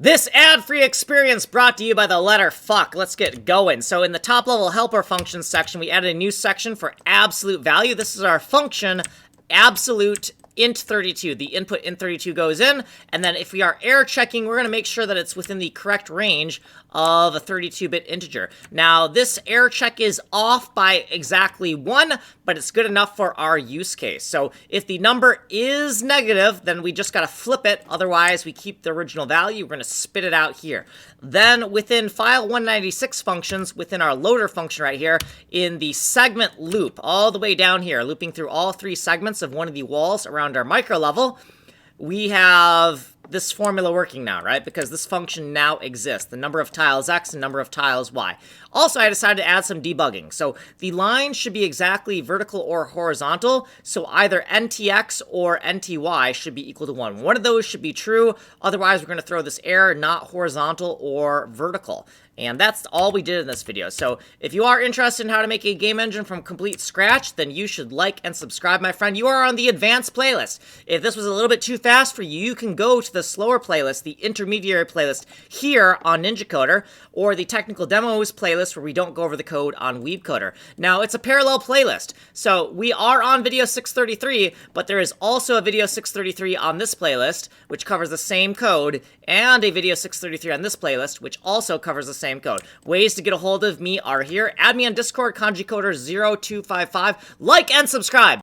This ad-free experience brought to you by the letter fuck. Let's get going. So in the top level helper functions section, we added a new section for absolute value. This is our function, absolute int32. The input int32 goes in, and then if we are error checking, we're going to make sure that it's within the correct range of a 32-bit integer. Now, this error check is off by exactly 1, but it's good enough for our use case. So if the number is negative, then we just got to flip it. Otherwise, we keep the original value. We're going to spit it out here. Then within file 196 functions, within our loader function right here, in the segment loop, all the way down here, looping through all 3 segments of one of the walls around our micro level, we have this formula working now, right? Because this function now exists. The number of tiles X and number of tiles Y. Also, I decided to add some debugging. So the line should be exactly vertical or horizontal. So either NTX or NTY should be equal to 1. One of those should be true. Otherwise, we're going to throw this error, not horizontal or vertical. And that's all we did in this video. So if you are interested in how to make a game engine from complete scratch, then you should like and subscribe, my friend. You are on the advanced playlist. If this was a little bit too fast for you, you can go to the slower playlist, the intermediary playlist here on Ninja Coder, or the technical demos playlist where we don't go over the code on Weeb Coder. Now, it's a parallel playlist. So we are on video 633, but there is also a video 633 on this playlist, which covers the same code, and a video 633 on this playlist, which also covers the same code. Ways to get a hold of me are here. Add me on Discord, kanjicoder0255. Like and subscribe.